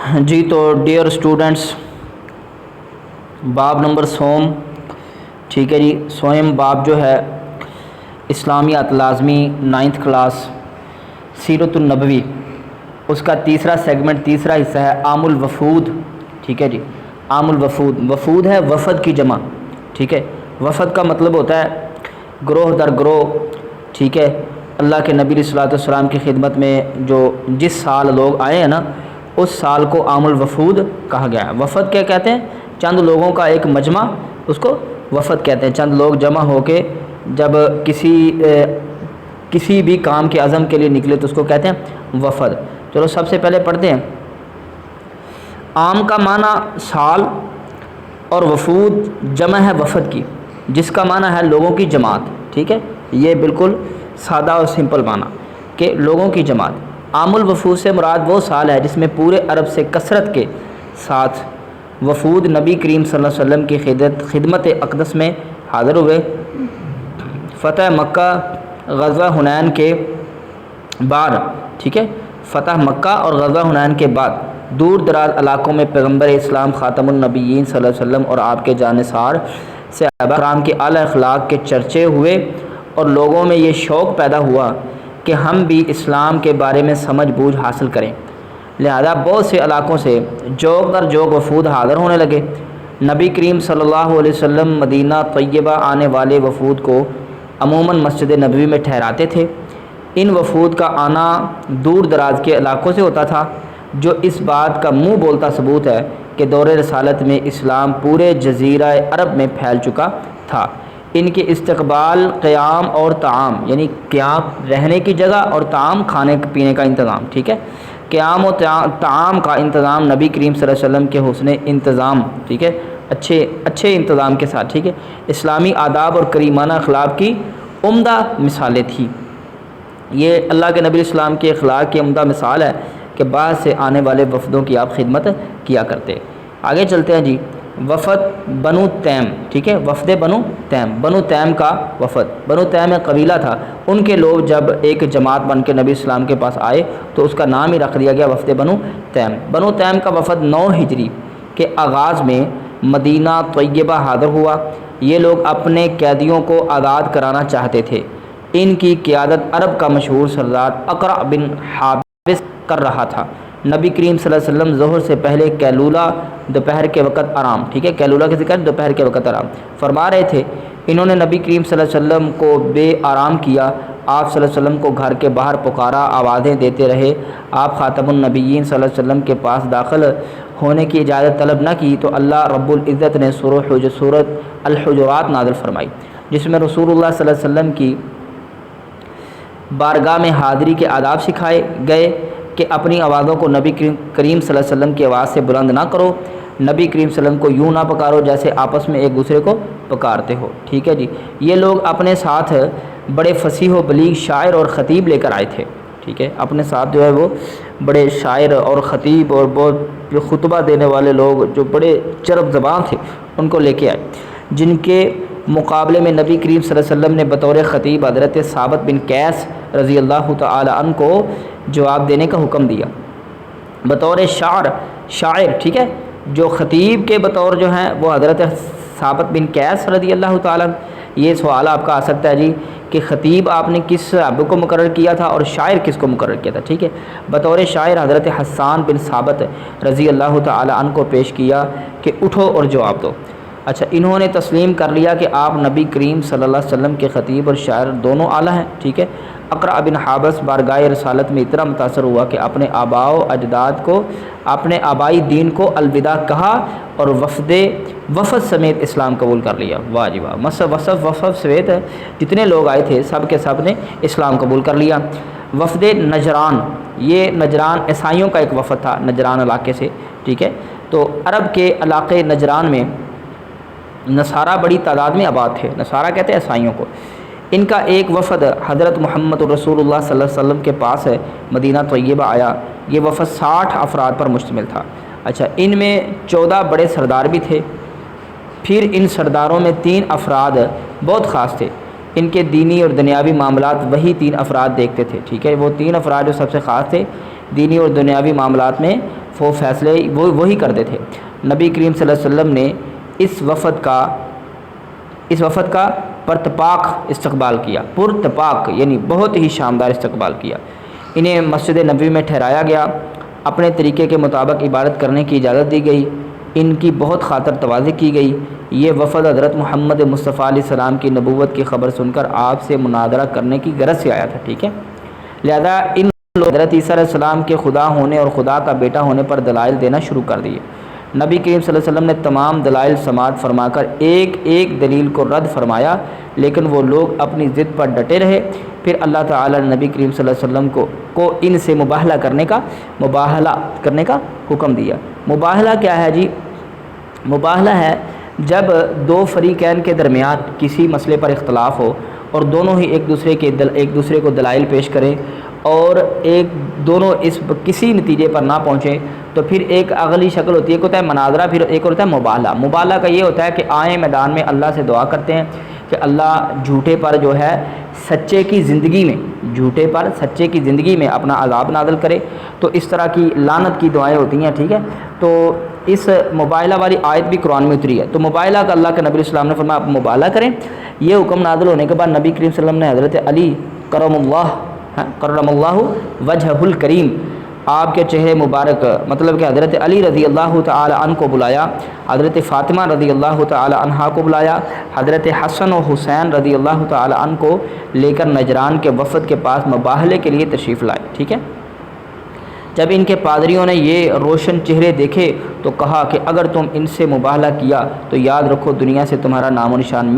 جی تو dear students, باب number سوم، ٹھیک ہے جی، سوئم باب جو ہے اسلامیات لازمی 9th کلاس سیرت النبوی، اس کا تیسرا سیگمنٹ، تیسرا حصہ ہے عام الوفود. ٹھیک ہے جی، عام الوفود، وفود ہے وفد کی جمع. ٹھیک ہے، وفد کا مطلب ہوتا ہے گروہ در گروہ. ٹھیک ہے، اللہ کے نبی صلی اللہ علیہ وسلم کی خدمت میں جس سال لوگ آئے ہیں نا، اس سال کو عام الوفود کہا گیا ہے. وفد کیا کہتے ہیں؟ چند لوگوں کا ایک مجمع، اس کو وفد کہتے ہیں. چند لوگ جمع ہو کے جب کسی بھی کام کے عزم کے لیے نکلے تو اس کو کہتے ہیں وفد. چلو سب سے پہلے پڑھتے ہیں. عام کا معنی سال اور وفود جمع ہے وفد کی، جس کا معنی ہے لوگوں کی جماعت. ٹھیک ہے، یہ بالکل سادہ اور سمپل معنی کہ لوگوں کی جماعت. عام الوفود سے مراد وہ سال ہے جس میں پورے عرب سے کثرت کے ساتھ وفود نبی کریم صلی اللہ علیہ وسلم کی خدمت اقدس میں حاضر ہوئے. فتح مکہ، غزوہ حنین کے بعد، ٹھیک ہے، فتح مکہ اور غزوہ حنین کے بعد دور دراز علاقوں میں پیغمبر اسلام خاتم النبیین صلی اللہ علیہ وسلم اور آپ کے جانثار صحابہ کرام کے اعلی اخلاق کے چرچے ہوئے، اور لوگوں میں یہ شوق پیدا ہوا کہ ہم بھی اسلام کے بارے میں سمجھ بوجھ حاصل کریں. لہذا بہت سے علاقوں سے جوگ در جوگ وفود حاضر ہونے لگے. نبی کریم صلی اللہ علیہ وسلم مدینہ طیبہ آنے والے وفود کو عموماً مسجد نبوی میں ٹھہراتے تھے. ان وفود کا آنا دور دراز کے علاقوں سے ہوتا تھا، جو اس بات کا منہ بولتا ثبوت ہے کہ دور رسالت میں اسلام پورے جزیرہ عرب میں پھیل چکا تھا. ان کے استقبال، قیام اور طعام، یعنی قیام رہنے کی جگہ اور طعام کھانے پینے کا انتظام. ٹھیک ہے، قیام و طعام کا انتظام نبی کریم صلی اللہ علیہ وسلم کے حسن انتظام، ٹھیک ہے، اچھے انتظام کے ساتھ، ٹھیک ہے، اسلامی آداب اور کریمانہ اخلاق کی عمدہ مثالیں تھیں. یہ اللہ کے نبی اسلام کے اخلاق کی عمدہ مثال ہے کہ بعد سے آنے والے وفدوں کی آپ خدمت کیا کرتے. آگے چلتے ہیں جی. وفد بنو تیم، ٹھیک ہے، وفد بنو تیم، بنو تیم کا وفد. بنو تیم ایک قبیلہ تھا. ان کے لوگ جب ایک جماعت بن کے نبی اسلام کے پاس آئے تو اس کا نام ہی رکھ دیا گیا وفد بنو تیم. بنو تیم کا وفد 9 ہجری کے آغاز میں مدینہ طیبہ حاضر ہوا. یہ لوگ اپنے قیدیوں کو آزاد کرانا چاہتے تھے. ان کی قیادت عرب کا مشہور سردار اقرع بن حابس کر رہا تھا. نبی کریم صلی اللہ علیہ وسلم ظہر سے پہلے قیلولہ، دوپہر کے وقت آرام، ٹھیک ہے، قیلولہ کے ذکر دوپہر کے وقت آرام فرما رہے تھے. انہوں نے نبی کریم صلی اللہ علیہ وسلم کو بے آرام کیا. آپ صلی اللہ علیہ وسلم کو گھر کے باہر پکارا، آوازیں دیتے رہے. آپ خاتم النبیین صلی اللہ علیہ وسلم کے پاس داخل ہونے کی اجازت طلب نہ کی تو اللہ رب العزت نے سورۃ الحجرات نازل فرمائی، جس میں رسول اللہ صلی اللہ علیہ وسلم کی بارگاہ میں حاضری کے آداب سکھائے گئے کہ اپنی آوازوں کو نبی کریم صلی اللہ علیہ وسلم کی آواز سے بلند نہ کرو. نبی کریم صلی اللہ علیہ وسلم کو یوں نہ پکارو جیسے آپس میں ایک دوسرے کو پکارتے ہو. ٹھیک ہے جی. یہ لوگ اپنے ساتھ بڑے فصیح و بلیغ شاعر اور خطیب لے کر آئے تھے. ٹھیک ہے، اپنے ساتھ جو ہے وہ بڑے شاعر اور خطیب اور بہت خطبہ دینے والے لوگ جو بڑے چرب زبان تھے ان کو لے کے آئے، جن کے مقابلے میں نبی کریم صلی اللہ علیہ وسلم نے بطور خطیب حضرت ثابت بن قیس رضی اللہ تعالی عنہ کو جواب دینے کا حکم دیا. بطور شاعر، ٹھیک ہے، جو خطیب کے بطور جو ہیں وہ حضرت ثابت بن قیس رضی اللہ تعالی عنہ. یہ سوال آپ کا آ سکتا ہے جی کہ خطیب آپ نے کس صحابی کو مقرر کیا تھا اور شاعر کس کو مقرر کیا تھا؟ ٹھیک ہے، بطور شاعر حضرت حسان بن ثابت رضی اللہ تعالی عنہ کو پیش کیا کہ اٹھو اور جواب دو. اچھا، انہوں نے تسلیم کر لیا کہ آپ نبی کریم صلی اللہ علیہ وسلم کے خطیب اور شاعر دونوں اعلیٰ ہیں. ٹھیک ہے. اقرع بن حابس بارگاہ رسالت میں اتنا متاثر ہوا کہ اپنے آباء و اجداد کو، اپنے آبائی دین کو الوداع کہا اور وفد سمیت اسلام قبول کر لیا. واہ جی واہ. وفد سمیت جتنے لوگ آئے تھے سب کے سب نے اسلام قبول کر لیا. وفد نجران، یہ نجران عیسائیوں کا ایک وفد تھا، نجران علاقے سے. ٹھیک ہے، تو عرب کے علاقے نجران میں نصارہ بڑی تعداد میں آباد تھے. نصارہ کہتے ہیں عیسائیوں کو. ان کا ایک وفد حضرت محمد رسول اللہ صلی اللہ علیہ وسلم کے پاس مدینہ طیبہ آیا. یہ وفد 60 افراد پر مشتمل تھا. اچھا، ان میں 14 بڑے سردار بھی تھے. پھر ان سرداروں میں 3 افراد بہت خاص تھے. ان کے دینی اور دنیاوی معاملات وہی 3 افراد دیکھتے تھے. ٹھیک ہے، وہ 3 افراد جو سب سے خاص تھے، دینی اور دنیاوی معاملات میں وہ فیصلے وہی کرتے تھے۔ نبی کریم صلی اللہ علیہ وسلم نے اس وفد کا پرتپاک استقبال کیا، پرتپاک یعنی بہت ہی شاندار استقبال کیا۔ انہیں مسجد نبوی میں ٹھہرایا گیا، اپنے طریقے کے مطابق عبادت کرنے کی اجازت دی گئی، ان کی بہت خاطر تواضع کی گئی۔ یہ وفد حضرت محمد مصطفیٰ علیہ السلام کی نبوت کی خبر سن کر آپ سے مناظرہ کرنے کی غرض سے آیا تھا، ٹھیک ہے۔ لہذا ان حضرت عیسیٰ علیہ السلام کے خدا ہونے اور خدا کا بیٹا ہونے پر دلائل دینا شروع کر دیے۔ نبی کریم صلی اللہ علیہ وسلم نے تمام دلائل سماعت فرما کر ایک ایک دلیل کو رد فرمایا، لیکن وہ لوگ اپنی ضد پر ڈٹے رہے۔ پھر اللہ تعالیٰ نے نبی کریم صلی اللہ علیہ وسلم کو ان سے مباہلہ کرنے کا حکم دیا۔ مباہلہ کیا ہے جی؟ مباہلہ ہے جب دو فریقین کے درمیان کسی مسئلے پر اختلاف ہو اور دونوں ہی ایک دوسرے کو دلائل پیش کریں اور دونوں کسی نتیجے پر نہ پہنچیں، تو پھر ایک اگلی شکل ہوتی ہے، ایک ہوتا ہے مناظرہ، پھر ایک ہوتا ہے مباہلہ۔ مباہلہ کا یہ ہوتا ہے کہ آئیں میدان میں اللہ سے دعا کرتے ہیں کہ اللہ جھوٹے پر جو ہے سچے کی زندگی میں اپنا عذاب نازل کرے۔ تو اس طرح کی لعنت کی دعائیں ہوتی ہیں، ٹھیک ہے۔ تو اس مباہلہ والی آیت بھی قرآن میں اتری ہے۔ تو مباہلہ کا اللہ کے نبی علیہ السلام نے فرمایا آپ مباہلہ کریں۔ یہ حکم نازل ہونے کے بعد نبی کریم صلی اللہ علیہ وسلم نے حضرت علی کرم اللہ وجہ الکریم، آپ کے چہرے مبارک مطلب کہ حضرت علی رضی اللہ تعالی عنہ کو بلایا، حضرت فاطمہ رضی اللہ تعالی عنہا کو بلایا، حضرت حسن و حسین رضی اللہ تعالی عنہ کو لے کر نجران کے وفد کے پاس مباہلے کے لیے تشریف لائے، ٹھیک ہے۔ جب ان کے پادریوں نے یہ روشن چہرے دیکھے تو کہا کہ اگر تم ان سے مباہلہ کیا تو یاد رکھو دنیا سے تمہارا نام و نشان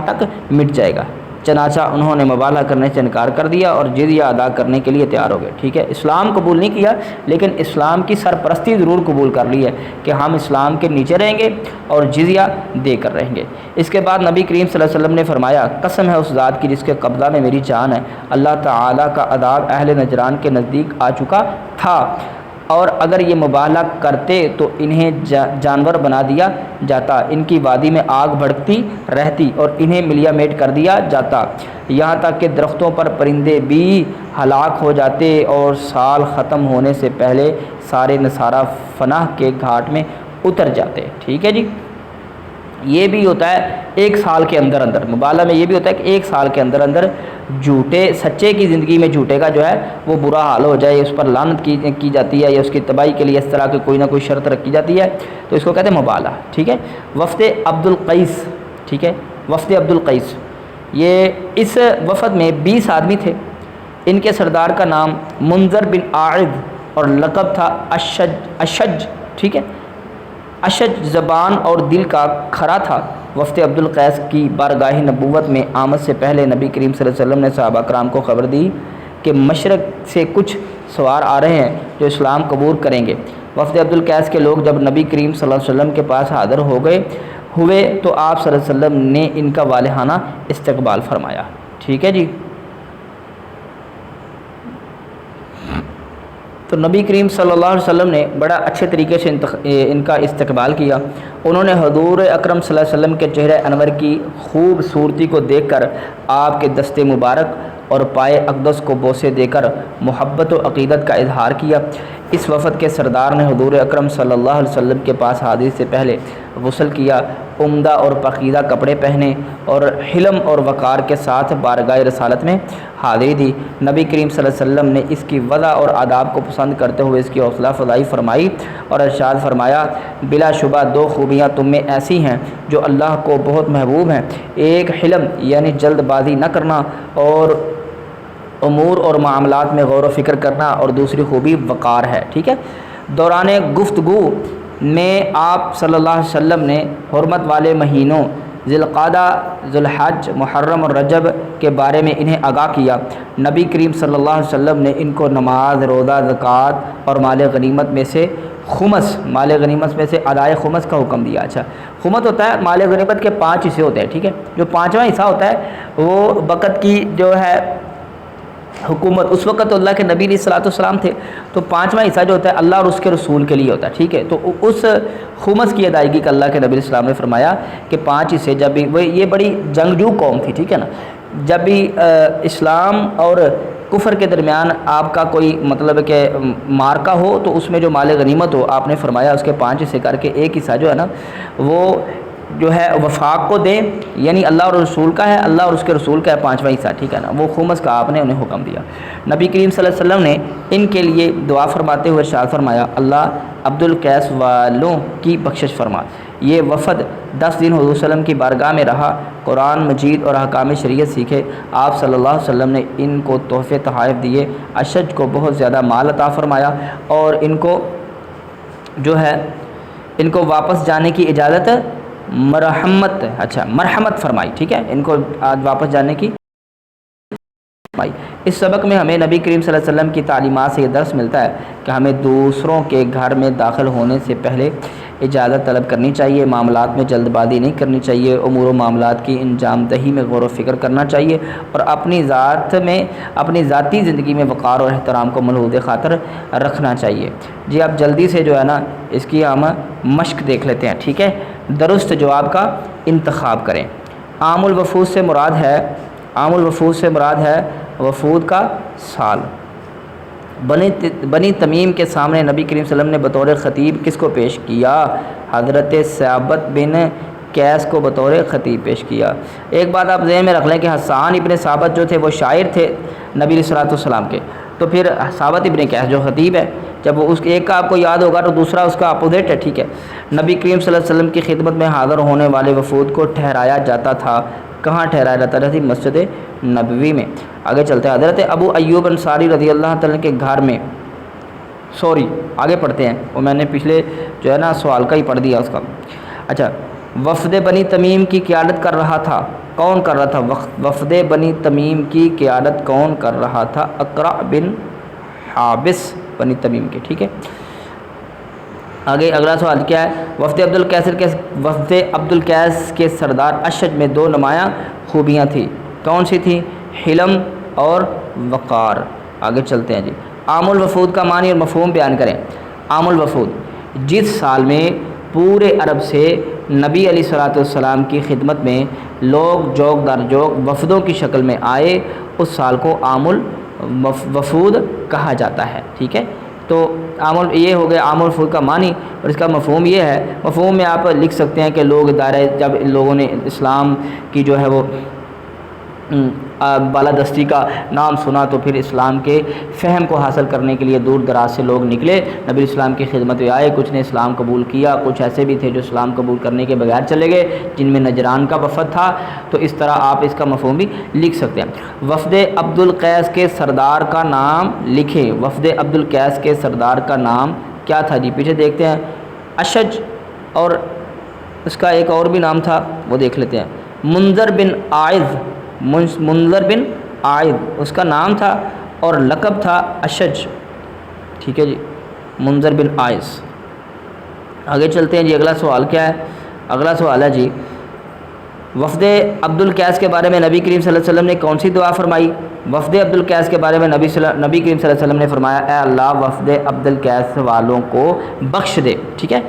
تک مٹ جائے گا۔ چنانچہ انہوں نے مباہلہ کرنے سے انکار کر دیا اور جزیہ ادا کرنے کے لیے تیار ہو گئے، ٹھیک ہے۔ اسلام قبول نہیں کیا، لیکن اسلام کی سرپرستی ضرور قبول کر لی ہے کہ ہم اسلام کے نیچے رہیں گے اور جزیہ دے کر رہیں گے۔ اس کے بعد نبی کریم صلی اللہ علیہ وسلم نے فرمایا قسم ہے اس ذات کی جس کے قبضہ میں میری جان ہے، اللہ تعالیٰ کا عذاب اہل نجران کے نزدیک آ چکا تھا، اور اگر یہ مباہلہ کرتے تو انہیں جانور بنا دیا جاتا، ان کی وادی میں آگ بھڑکتی رہتی اور انہیں ملیا میٹ کر دیا جاتا، یہاں تک کہ درختوں پر پرندے بھی ہلاک ہو جاتے اور سال ختم ہونے سے پہلے سارے نصارہ فناہ کے گھاٹ میں اتر جاتے، ٹھیک ہے جی۔ یہ بھی ہوتا ہے ایک سال کے اندر مباہلہ میں یہ بھی ہوتا ہے کہ ایک سال کے اندر سچے کی زندگی میں جھوٹے کا جو ہے وہ برا حال ہو جائے، اس پر لعنت کی جاتی ہے یا اس کی تباہی کے لیے اس طرح کی کوئی نہ کوئی شرط رکھی جاتی ہے، تو اس کو کہتے ہیں مباہلہ، ٹھیک ہے۔ وفد عبد القیس، ٹھیک ہے، وفد عبد القیس، یہ اس وفد میں 20 آدمی تھے۔ ان کے سردار کا نام منذر بن عارض اور لقب تھا اشج، ٹھیک ہے۔ اشج زبان اور دل کا کھرا تھا۔ وفد عبد القیس کی بارگاہ نبوت میں آمد سے پہلے نبی کریم صلی اللہ علیہ وسلم نے صحابہ کرام کو خبر دی کہ مشرق سے کچھ سوار آ رہے ہیں جو اسلام قبول کریں گے۔ وفد عبد القیس کے لوگ جب نبی کریم صلی اللہ علیہ وسلم کے پاس حاضر ہوئے تو آپ صلی اللہ علیہ وسلم نے ان کا والہانہ استقبال فرمایا، ٹھیک ہے جی۔ تو نبی کریم صلی اللہ علیہ وسلم نے بڑا اچھے طریقے سے ان کا استقبال کیا۔ انہوں نے حضور اکرم صلی اللہ علیہ وسلم کے چہرہ انور کی خوبصورتی کو دیکھ کر آپ کے دست مبارک اور پائے اقدس کو بوسے دے کر محبت و عقیدت کا اظہار کیا۔ اس وفد کے سردار نے حضور اکرم صلی اللہ علیہ وسلم کے پاس حاضری سے پہلے غسل کیا، عمدہ اور پاکیزہ کپڑے پہنے اور حلم اور وقار کے ساتھ بارگاہ رسالت میں حاضری دی۔ نبی کریم صلی اللہ علیہ وسلم نے اس کی وضع اور آداب کو پسند کرتے ہوئے اس کی حوصلہ افزائی فرمائی اور ارشاد فرمایا بلا شبہ 2 خوبیاں تم میں ایسی ہیں جو اللہ کو بہت محبوب ہیں، ایک حلم یعنی جلد بازی نہ کرنا اور امور اور معاملات میں غور و فکر کرنا، اور دوسری خوبی وقار ہے، ٹھیک ہے۔ دوران گفتگو میں آپ صلی اللہ علیہ وسلم نے حرمت والے مہینوں ذی القعدہ، ذی الحج، محرم اور رجب کے بارے میں انہیں آگاہ کیا۔ نبی کریم صلی اللہ علیہ وسلم نے ان کو نماز، روزہ، زکوٰۃ اور مال غنیمت میں سے ادائے خمس کا حکم دیا۔ اچھا، خمس ہوتا ہے مال غنیمت کے 5 حصے ہوتے ہیں، ٹھیک ہے۔ جو 5واں حصہ ہوتا ہے وہ وقت کی جو ہے حکومت، اس وقت تو اللہ کے نبی علیہ الصلوۃ والسلام تھے، تو 5واں حصہ جو ہوتا ہے اللہ اور اس کے رسول کے لیے ہوتا ہے، ٹھیک ہے۔ تو اس خمس کی ادائیگی کا اللہ کے نبی علیہ السلام نے فرمایا کہ 5 حصے، جب بھی یہ بڑی جنگجو قوم تھی، ٹھیک ہے نا، جب بھی اسلام اور کفر کے درمیان آپ کا کوئی مطلب کہ مارکا ہو تو اس میں جو مال غنیمت ہو، آپ نے فرمایا اس کے 5 حصے کر کے ایک حصہ جو ہے نا وہ جو ہے وفاق کو دیں، یعنی اللہ اور رسول کا ہے، اللہ اور اس کے رسول کا ہے 5واں حصہ، ٹھیک ہے نا، وہ خمس کا آپ نے انہیں حکم دیا۔ نبی کریم صلی اللہ علیہ وسلم نے ان کے لیے دعا فرماتے ہوئے ارشاد فرمایا، اللہ عبدالقیس والوں کی بخشش فرما۔ یہ وفد 10 دن حضور صلی اللہ علیہ وسلم کی بارگاہ میں رہا، قرآن مجید اور احکام شریعت سیکھے۔ آپ صلی اللہ علیہ وسلم نے ان کو تحفے تحائف دیے، اشج کو بہت زیادہ مال عطا فرمایا اور ان کو جو ہے ان کو واپس جانے کی اجازت مرحمت فرمائی، ٹھیک ہے، ان کو آج واپس جانے کی فرمائی۔ اس سبق میں ہمیں نبی کریم صلی اللہ علیہ وسلم کی تعلیمات سے یہ درس ملتا ہے کہ ہمیں دوسروں کے گھر میں داخل ہونے سے پہلے اجازت طلب کرنی چاہیے، معاملات میں جلد بازی نہیں کرنی چاہیے، امور و معاملات کی انجام دہی میں غور و فکر کرنا چاہیے اور اپنی ذاتی زندگی میں وقار اور احترام کو ملحوظ خاطر رکھنا چاہیے۔ جی آپ جلدی سے جو ہے نا اس کی ہم مشق دیکھ لیتے ہیں، ٹھیک ہے، درست جواب کا انتخاب کریں۔ عام الوفود سے مراد ہے وفود کا سال۔ بنی تمیم کے سامنے نبی کریم صلی اللہ علیہ وسلم نے بطور خطیب کس کو پیش کیا؟ حضرت ثابت بن قیس کو بطور خطیب پیش کیا۔ ایک بات آپ ذہن میں رکھ لیں کہ حسان ابن ثابت جو تھے وہ شاعر تھے نبی علیہ السلام کے، تو پھر ثابت ابن قیس جو خطیب ہے، جب وہ اس ایک کا آپ کو یاد ہوگا تو دوسرا اس کا اپوزٹ ہے، ٹھیک ہے۔ نبی کریم صلی اللہ علیہ وسلم کی خدمت میں حاضر ہونے والے وفود کو ٹھہرایا جاتا تھا، کہاں ٹھہرایا جاتا تھا؟ مسجد نبوی میں۔ آگے چلتے ہیں، حضرت ابو ایوب انصاری رضی اللہ تعالیٰ کے گھر میں، آگے پڑھتے ہیں، وہ میں نے پچھلے جو ہے نا سوال کا ہی پڑھ دیا اس کا۔ اچھا، وفد بنی تمیم کی قیادت کر رہا تھا، کون کر رہا تھا؟ وفد بنی تمیم کی قیادت کون کر رہا تھا؟ اقرع بن حابس بنی تمیم کے، ٹھیک ہے۔ آگے اگلا سوال کیا ہے؟ وفد عبدالقیس کے سردار اشج میں 2 نمایاں خوبیاں تھیں، کون سی تھیں؟ حلم اور وقار۔ آگے چلتے ہیں جی، عام الوفود کا معنی اور مفہوم بیان کریں۔ عام الوفود، جس سال میں پورے عرب سے نبی علیہ الصلوۃ والسلام کی خدمت میں لوگ جوگ در جوگ وفدوں کی شکل میں آئے، اس سال کو عام الوفود کہا جاتا ہے، ٹھیک ہے۔ تو یہ ہو گیا عام الوفود کا معنی، اور اس کا مفہوم یہ ہے، مفہوم میں آپ لکھ سکتے ہیں کہ لوگ دائرہ، جب لوگوں نے اسلام کی جو ہے وہ بالادستی کا نام سنا تو پھر اسلام کے فہم کو حاصل کرنے کے لیے دور دراز سے لوگ نکلے، نبی اسلام کی خدمت میں آئے، کچھ نے اسلام قبول کیا، کچھ ایسے بھی تھے جو اسلام قبول کرنے کے بغیر چلے گئے، جن میں نجران کا وفد تھا۔ تو اس طرح آپ اس کا مفہوم بھی لکھ سکتے ہیں۔ وفد عبدالقیس کے سردار کا نام لکھیں، وفد عبدالقیس کے سردار کا نام کیا تھا جی؟ پیچھے دیکھتے ہیں، اشج، اور اس کا ایک اور بھی نام تھا وہ دیکھ لیتے ہیں، منذر بن عائد اس کا نام تھا اور لقب تھا اشج، ٹھیک ہے جی، منذر بن عائز۔ آگے چلتے ہیں جی، اگلا سوال کیا ہے؟ اگلا سوال ہے جی، وفد عبدالقیس کے بارے میں نبی کریم صلی اللہ علیہ وسلم نے کون سی دعا فرمائی؟ وفد عبدالقیس کے بارے میں نبی کریم صلی اللہ علیہ وسلم نے فرمایا، اے اللہ وفد عبدالقیس والوں کو بخش دے، ٹھیک ہے۔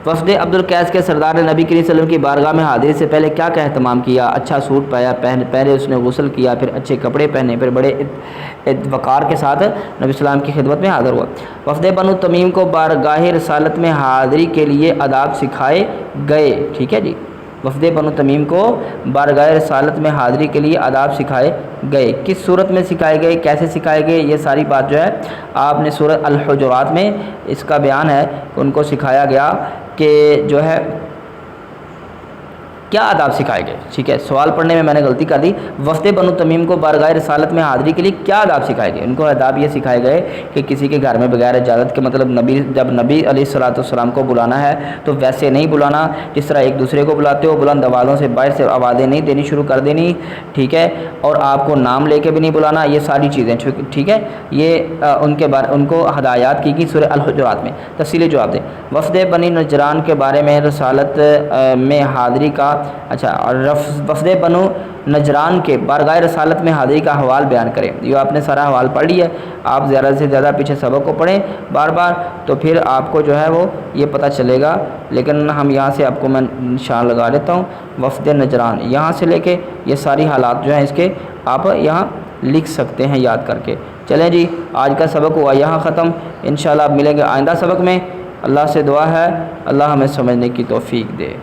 وفد عبدالقیس کے سردار نے نبی کریم صلی اللہ علیہ وسلم کی بارگاہ میں حاضری سے پہلے کیا اہتمام کیا؟ اچھا سوٹ پایا، پہلے اس نے غسل کیا، پھر اچھے کپڑے پہنے، پھر بڑے وقار کے ساتھ نبی السلام کی خدمت میں حاضر ہوا۔ وفد بنو تمیم کو بارگاہ رسالت میں حاضری کے لیے آداب سکھائے گئے، ٹھیک ہے جی، وفد بنو تمیم کو بارگاہ رسالت میں حاضری کے لیے آداب سکھائے گئے، کس صورت میں سکھائے گئے، کیسے سکھائے گئے؟ یہ ساری بات جو ہے آپ نے سورۃ الحجرات میں اس کا بیان ہے، ان کو سکھایا گیا کہ جو ہے کیا آداب سکھائے گئے، ٹھیک ہے۔ سوال پڑھنے میں میں نے غلطی کر دی، وفد بنو تمیم کو بارگاہ رسالت میں حاضری کے لیے کیا آداب سکھائے گئے؟ ان کو آداب یہ سکھائے گئے کہ کسی کے گھر میں بغیر اجازت کے، مطلب جب نبی علیہ الصلوۃ والسلام کو بلانا ہے تو ویسے نہیں بلانا جس طرح ایک دوسرے کو بلاتے ہو، بلند آوازوں سے باہر سے آوازیں نہیں دینی شروع کر دینی، ٹھیک ہے، اور آپ کو نام لے کے بھی نہیں بلانا، یہ ساری چیزیں، ٹھیک ہے، یہ ان کو ہدایات کی گئی سورہ الحجرات میں۔ تفصیلی جواب دیں۔ وفد بنی نجران کے بارے میں رسالت میں حاضری کا، اچھا، اور وفد بنو نجران کے بارگاہ رسالت میں حاضری کا حوال بیان کریں۔ یہ آپ نے سارا حوال پڑھ لیا ہے، آپ زیادہ سے زیادہ پیچھے سبق کو پڑھیں بار بار، تو پھر آپ کو جو ہے وہ یہ پتہ چلے گا۔ لیکن ہم یہاں سے آپ کو میں نشان لگا دیتا ہوں، وفد نجران یہاں سے لے کے یہ ساری حالات جو ہیں اس کے آپ یہاں لکھ سکتے ہیں یاد کر کے۔ چلیں جی، آج کا سبق ہوا یہاں ختم، انشاءاللہ اب ملیں گے آئندہ سبق میں۔ اللہ سے دعا ہے اللہ ہمیں سمجھنے کی توفیق دے۔